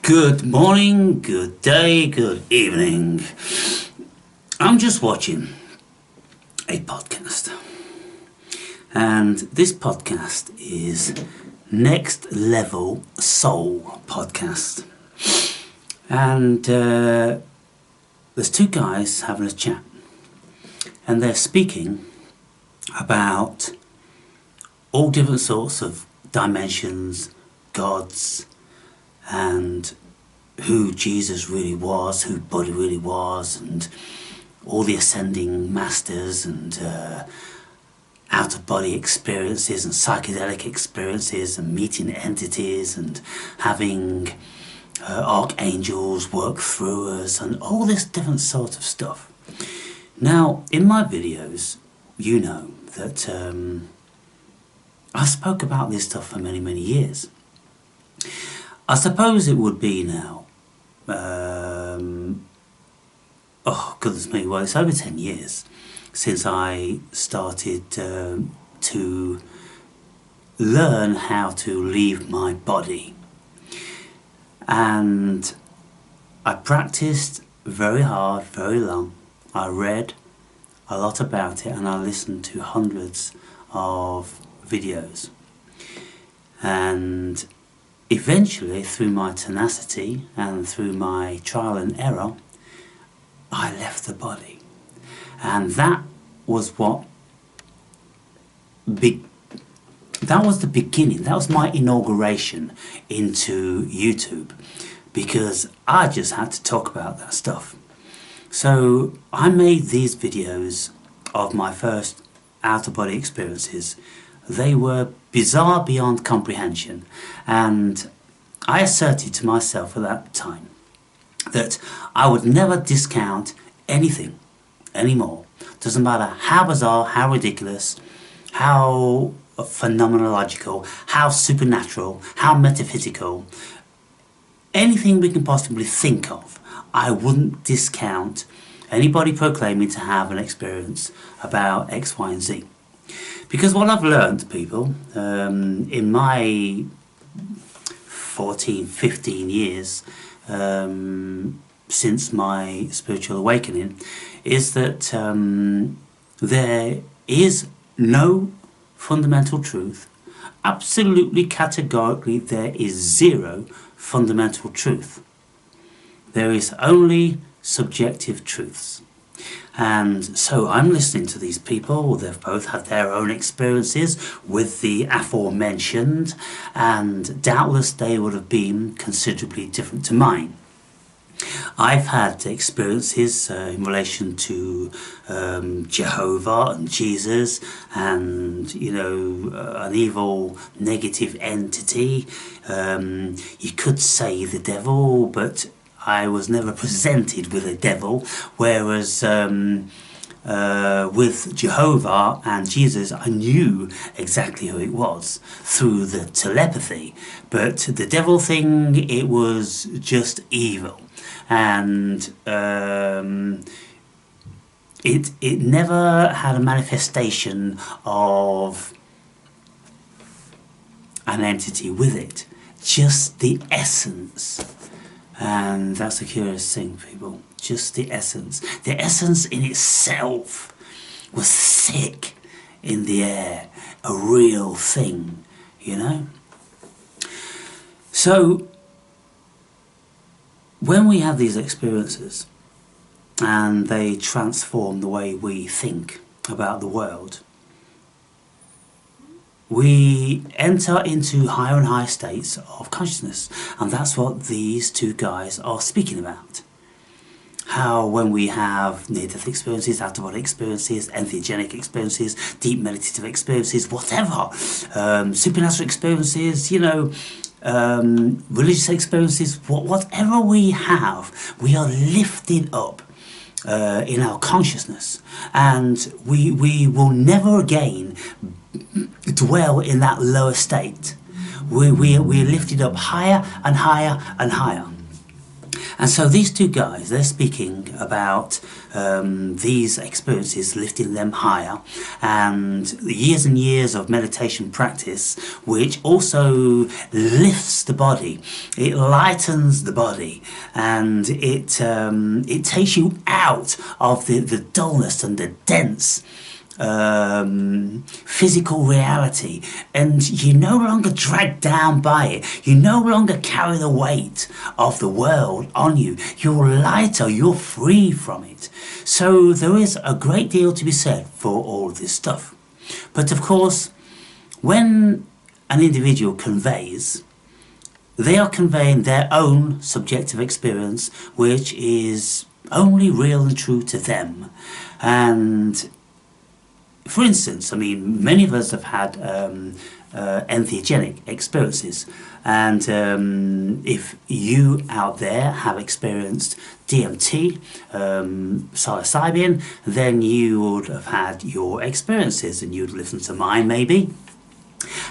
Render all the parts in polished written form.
Good morning, good day, good evening. I'm just watching a podcast, and this podcast is Next Level Soul Podcast, and there's two guys having a chat, and they're speaking about all different sorts of dimensions, gods, and who Jesus really was, who Buddha really was, and all the ascending masters, and out-of-body experiences and psychedelic experiences, and meeting entities, and having archangels work through us, and all this different sort of stuff. Now, in my videos, you know that I spoke about this stuff for many, many years. I suppose it would be now, oh goodness me, well, it's over 10 years since I started to learn how to leave my body. And I practiced very hard, very long. I read a lot about it, and I listened to hundreds of videos. And eventually, through my tenacity and through my trial and error, I left the body. And that was the beginning. That was my inauguration into YouTube, because I just had to talk about that stuff. So I made these videos of my first out-of-body experiences. They were bizarre beyond comprehension, and I asserted to myself at that time that I would never discount anything anymore. Doesn't matter how bizarre, how ridiculous, how phenomenological, how supernatural, how metaphysical, anything we can possibly think of, I wouldn't discount anybody proclaiming to have an experience about X, Y, and Z. Because what I've learned, people, in my 14, 15 years since my spiritual awakening, is that there is no fundamental truth. Absolutely categorically, there is zero fundamental truth. There is only subjective truths. And so I'm listening to these people. They've both had their own experiences with the aforementioned, and doubtless they would have been considerably different to mine. I've had experiences in relation to Jehovah and Jesus, and an evil negative entity. You could say the devil, but I was never presented with a devil, whereas with Jehovah and Jesus, I knew exactly who it was through the telepathy. But the devil thing, it was just evil. And it never had a manifestation of an entity with it, just the essence. And that's a curious thing, people. Just the essence. The essence in itself was sick in the air. A real thing, So, when we have these experiences and they transform the way we think about the world, we enter into higher and higher states of consciousness, and that's what these two guys are speaking about. How when we have near-death experiences, out-of-body experiences, entheogenic experiences, deep meditative experiences, whatever, supernatural experiences, religious experiences, whatever we have, we are lifted up in our consciousness, and we will never again dwell in that lower state. We're lifted up higher and higher and higher. And so these two guys, they're speaking about these experiences lifting them higher, and the years of meditation practice, which also lifts the body, it lightens the body, and it takes you out of the dullness and the dense physical reality, and you're no longer dragged down by it. You no longer carry the weight of the world on you. You're lighter, you're free from it. So there is a great deal to be said for all of this stuff. But of course, when an individual conveys, they are conveying their own subjective experience, which is only real and true to them. And for instance, I mean, many of us have had entheogenic experiences, and if you out there have experienced DMT, psilocybin, then you would have had your experiences, and you'd listen to mine maybe,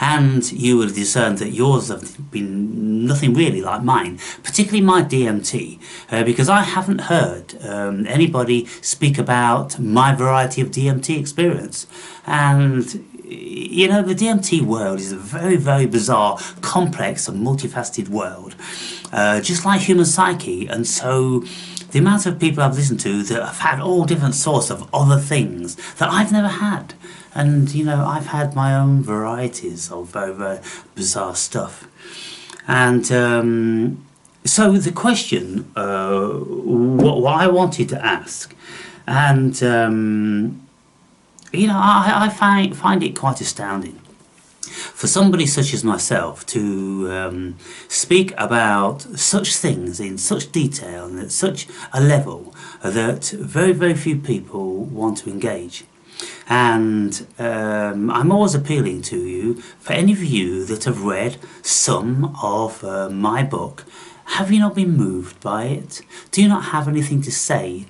and you will discern that yours have been nothing really like mine, particularly my DMT, because I haven't heard anybody speak about my variety of DMT experience. And you know, the DMT world is a very, very bizarre, complex and multifaceted world, just like human psyche. And so the amount of people I've listened to that have had all different sorts of other things that I've never had. And, you know, I've had my own varieties of very, very bizarre stuff. And so the question, what I wanted to ask, and, you know, I find it quite astounding for somebody such as myself to speak about such things in such detail and at such a level that very, very few people want to engage. And I'm always appealing to you, for any of you that have read some of my book, have you not been moved by it? Do you not have anything to say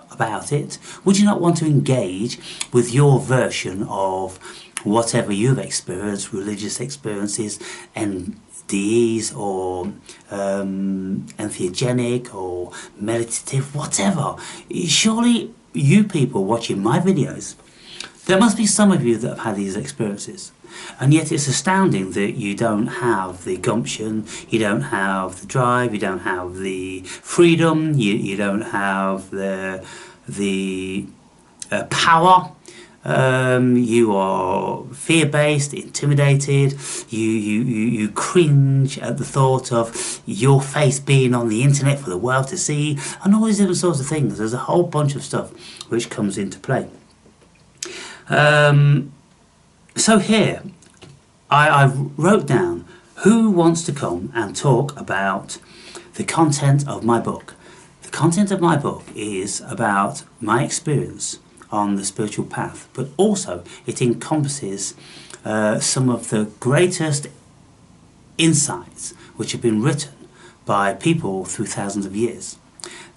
about it? Would you not want to engage with your version of whatever you've experienced, religious experiences, NDEs or entheogenic or meditative, whatever? Surely you people watching my videos, there must be some of you that have had these experiences, and yet it's astounding that you don't have the gumption, you don't have the drive, you don't have the freedom, you don't have the power. You are fear-based, intimidated, you cringe at the thought of your face being on the internet for the world to see, and all these different sorts of things. There's a whole bunch of stuff which comes into play. So here, I wrote down who wants to come and talk about the content of my book. The content of my book is about my experience on the spiritual path, but also it encompasses some of the greatest insights which have been written by people through thousands of years.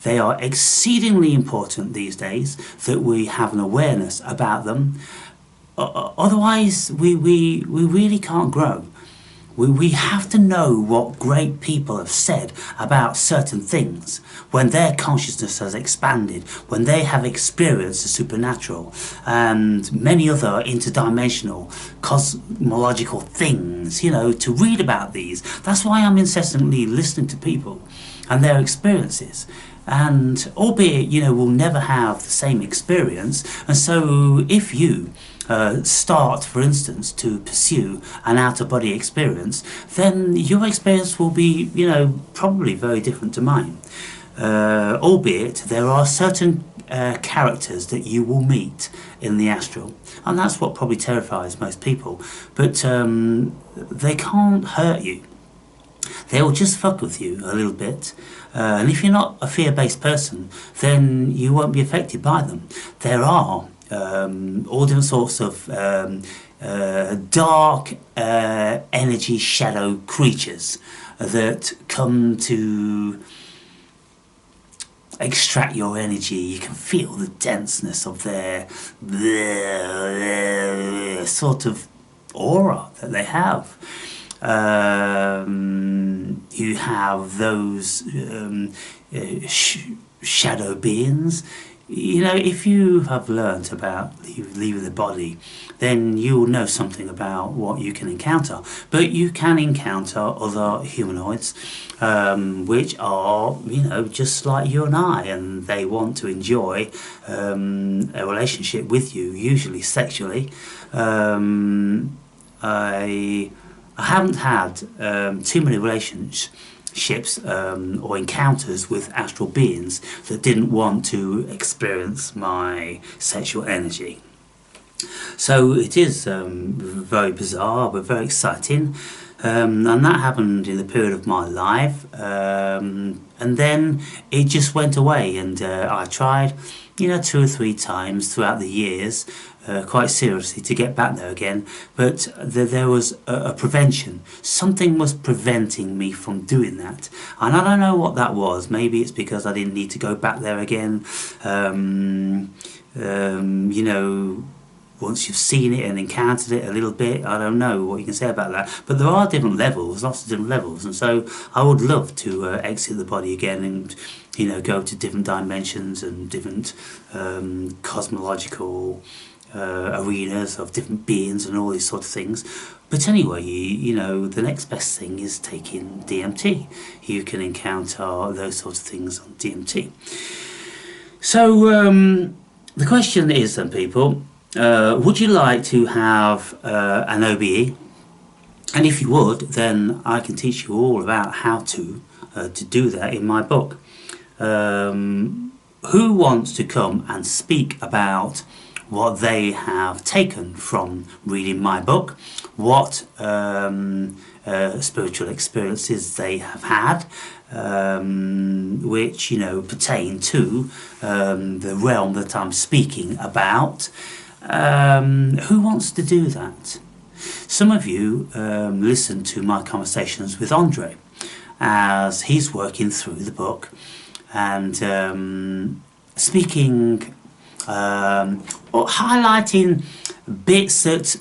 They are exceedingly important these days that we have an awareness about them. Otherwise, we really can't grow. We have to know what great people have said about certain things when their consciousness has expanded, when they have experienced the supernatural and many other interdimensional cosmological things, you know, to read about these. That's why I'm incessantly listening to people and their experiences. And albeit, you know, we'll never have the same experience, and so if you start, for instance, to pursue an out-of-body experience, then your experience will be, you know, probably very different to mine. Albeit there are certain characters that you will meet in the astral, and that's what probably terrifies most people, but they can't hurt you. They will just fuck with you a little bit, and if you're not a fear-based person, then you won't be affected by them. There are all different sorts of dark energy shadow creatures that come to extract your energy. You can feel the denseness of their sort of aura that they have. you have those shadow beings. You know, if you have learnt about leaving the body, then you will know something about what you can encounter. But you can encounter other humanoids, which are, you know, just like you and I, and they want to enjoy a relationship with you, usually sexually. I haven't had too many relationships or encounters with astral beings that didn't want to experience my sexual energy. So it is very bizarre but very exciting, and that happened in the period of my life, and then it just went away, and I tried, you know, 2 or 3 times throughout the years, quite seriously, to get back there again, but there was a prevention. Something was preventing me from doing that, and I don't know what that was. Maybe it's because I didn't need to go back there again. You know, once you've seen it and encountered it a little bit, I don't know what you can say about that. But there are different levels, lots of different levels, and so I would love to exit the body again and, you know, go to different dimensions and different cosmological arenas of different beings and all these sort of things. But anyway, you know, the next best thing is taking DMT. You can encounter those sorts of things on DMT. So the question is then, people, would you like to have an OBE? And if you would, then I can teach you all about how to do that in my book. Who wants to come and speak about what they have taken from reading my book, what spiritual experiences they have had, which, you know, pertain to the realm that I'm speaking about? Who wants to do that? Some of you listen to my conversations with Andre as he's working through the book and speaking or highlighting bits that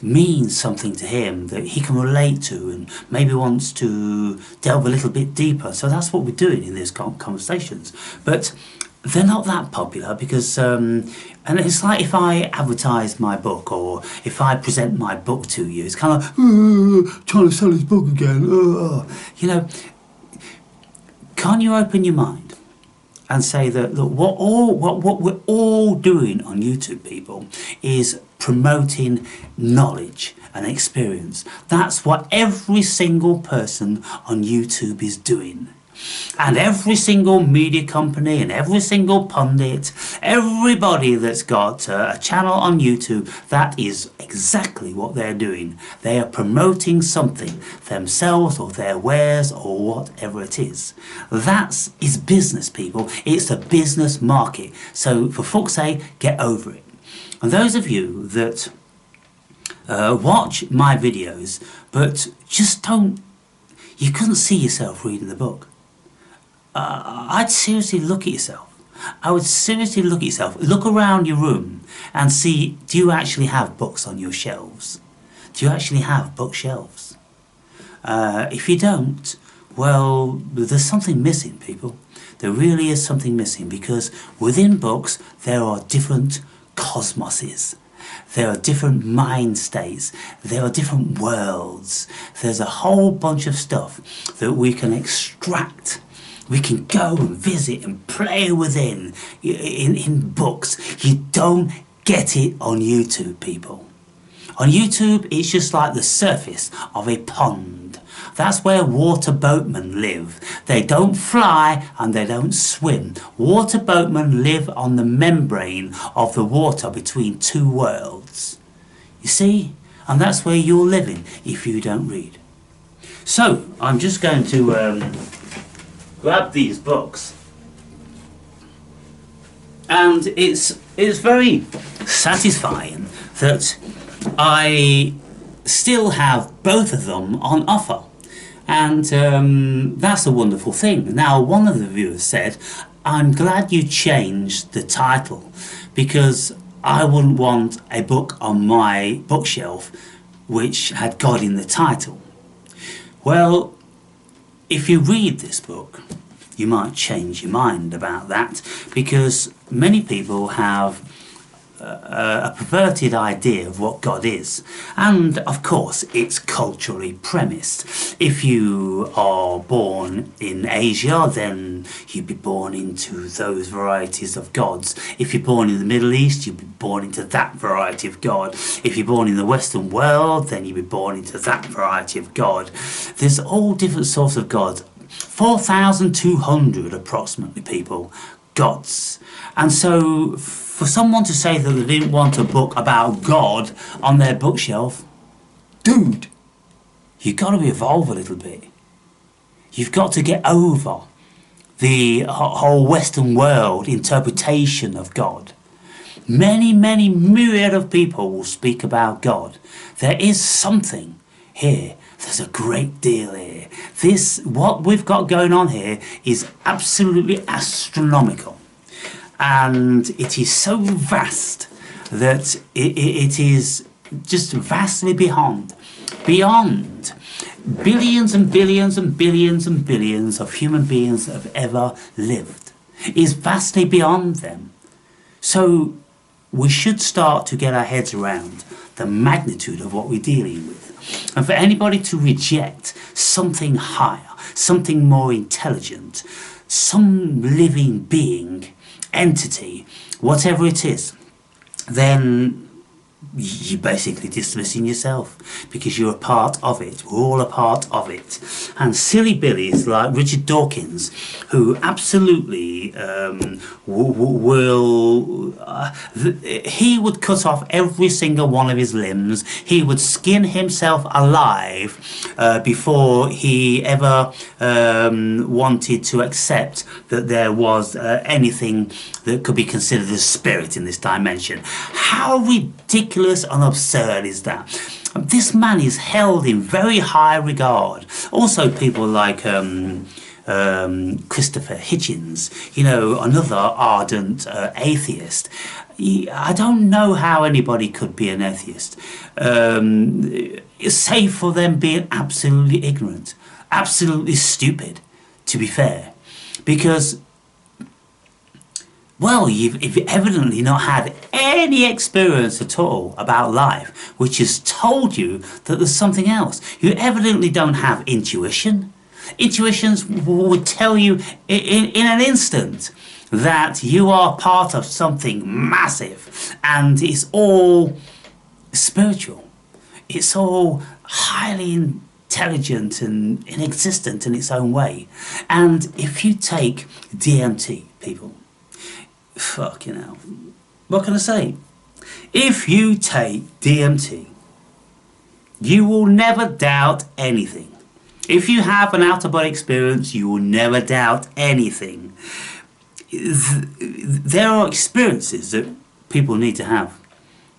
mean something to him, that he can relate to and maybe wants to delve a little bit deeper. So that's what we're doing in these conversations. But they're not that popular because, and it's like if I advertise my book or if I present my book to you, it's kind of trying to sell his book again. You know, can't you open your mind and say that, look, what we're all doing on YouTube, people, is promoting knowledge and experience. That's what every single person on YouTube is doing. And every single media company and every single pundit, everybody that's got a channel on YouTube, that is exactly what they're doing. They are promoting something, themselves or their wares or whatever it is. That is business, people. It's a business market. So for fuck's sake, get over it. And those of you that watch my videos but just don't, you couldn't see yourself reading the book, I'd seriously look at yourself. I would seriously look at yourself. Look around your room and see, do you actually have books on your shelves? Do you actually have bookshelves? If you don't, well, there's something missing, people. There really is something missing, because within books there are different cosmoses. There are different mind states. There are different worlds. There's a whole bunch of stuff that we can extract. We can go and visit and play within in books. You don't get it on YouTube, people. On YouTube, it's just like the surface of a pond. That's where water boatmen live. They don't fly and they don't swim. Water boatmen live on the membrane of the water between two worlds. You see? And that's where you're living if you don't read. So, I'm just going to grab these books, and it's very satisfying that I still have both of them on offer, and that's a wonderful thing. Now, one of the viewers said, I'm glad you changed the title, because I wouldn't want a book on my bookshelf which had God in the title. Well, if you read this book, you might change your mind about that, because many people have a perverted idea of what God is, and of course it's culturally premised. If you are born in Asia, then you'd be born into those varieties of gods. If you're born in the Middle East, you'd be born into that variety of God. If you're born in the Western world, then you'd be born into that variety of God. There's all different sorts of gods. 4,200 approximately people, gods. And so for someone to say that they didn't want a book about God on their bookshelf, dude, you've got to evolve a little bit. You've got to get over the whole Western world interpretation of God. Many, many myriad of people will speak about God. There is something here. There's a great deal here. What we've got going on here is absolutely astronomical. And it is so vast that it is just vastly beyond billions and billions and billions and billions of human beings that have ever lived. It is vastly beyond them. So we should start to get our heads around the magnitude of what we're dealing with. And for anybody to reject something higher, something more intelligent, some living being, entity, whatever it is, then you're basically dismissing yourself, because you're a part of it. We're all a part of it. And silly billies like Richard Dawkins, who absolutely he would cut off every single one of his limbs. He would skin himself alive before he ever wanted to accept that there was anything that could be considered a spirit in this dimension. How ridiculous and absurd is that? This man is held in very high regard. Also people like Christopher Hitchens, you know, another ardent atheist. I don't know how anybody could be an atheist, save for them being absolutely ignorant, absolutely stupid, to be fair, because, well, you've evidently not had any experience at all about life, which has told you that there's something else. You evidently don't have intuition. Intuitions would tell you in an instant that you are part of something massive, and it's all spiritual. It's all highly intelligent and existent in its own way. And if you take DMT, people, fucking hell, what can I say? If you take DMT, you will never doubt anything. If you have an out-of-body experience, you will never doubt anything. There are experiences that people need to have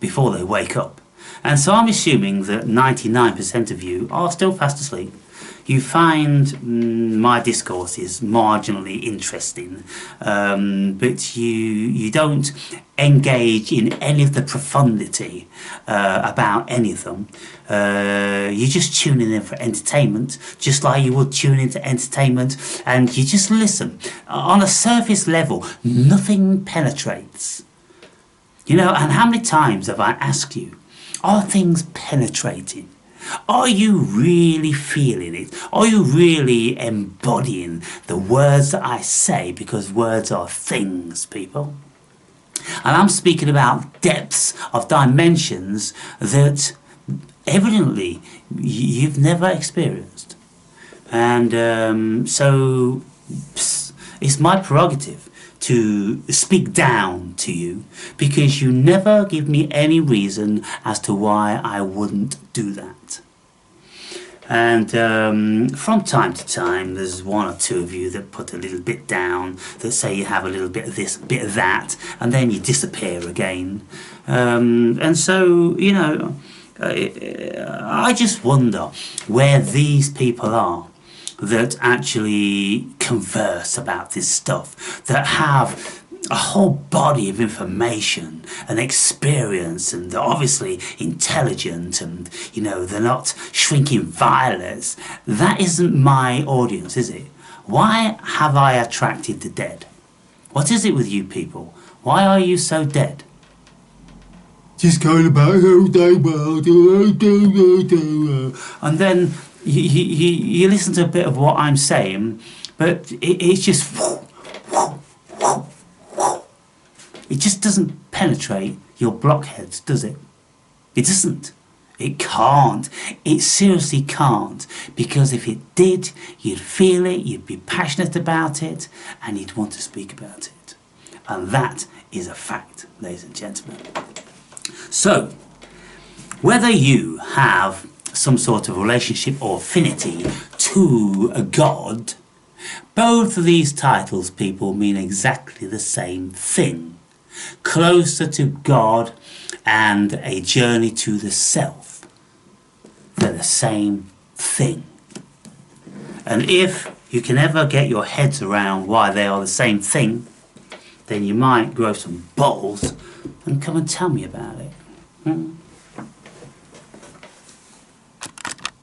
before they wake up. And so I'm assuming that 99% of you are still fast asleep. You find my discourses marginally interesting, but you don't engage in any of the profundity about any of them. You're just tuning in for entertainment, just like you would tune into entertainment, and you just listen. On a surface level, nothing penetrates. You know, and how many times have I asked you, are things penetrating? Are you really feeling it? Are you really embodying the words that I say? Because words are things, people. And I'm speaking about depths of dimensions that evidently you've never experienced. And so it's my prerogative to speak down to you, because you never give me any reason as to why I wouldn't do that. And from time to time there's one or two of you that put a little bit down, that say you have a little bit of this, a bit of that, and then you disappear again. And so, you know, I just wonder where these people are that actually converse about this stuff, that have a whole body of information and experience, and they're obviously intelligent, and you know, they're not shrinking violets. That isn't my audience, is it? Why have I attracted the dead? What is it with you people? Why are you so dead? Just going about all day world. And then you listen to a bit of what I'm saying, but it's just, it just doesn't penetrate your blockheads, does it? It doesn't. It can't. It seriously can't. Because if it did, you'd feel it, you'd be passionate about it, and you'd want to speak about it. And that is a fact, ladies and gentlemen. So, whether you have some sort of relationship or affinity to a god, both of these titles, people, mean exactly the same thing. Closer to God and a journey to the self. They're the same thing. And if you can ever get your heads around why they are the same thing, then you might grow some balls and come and tell me about it.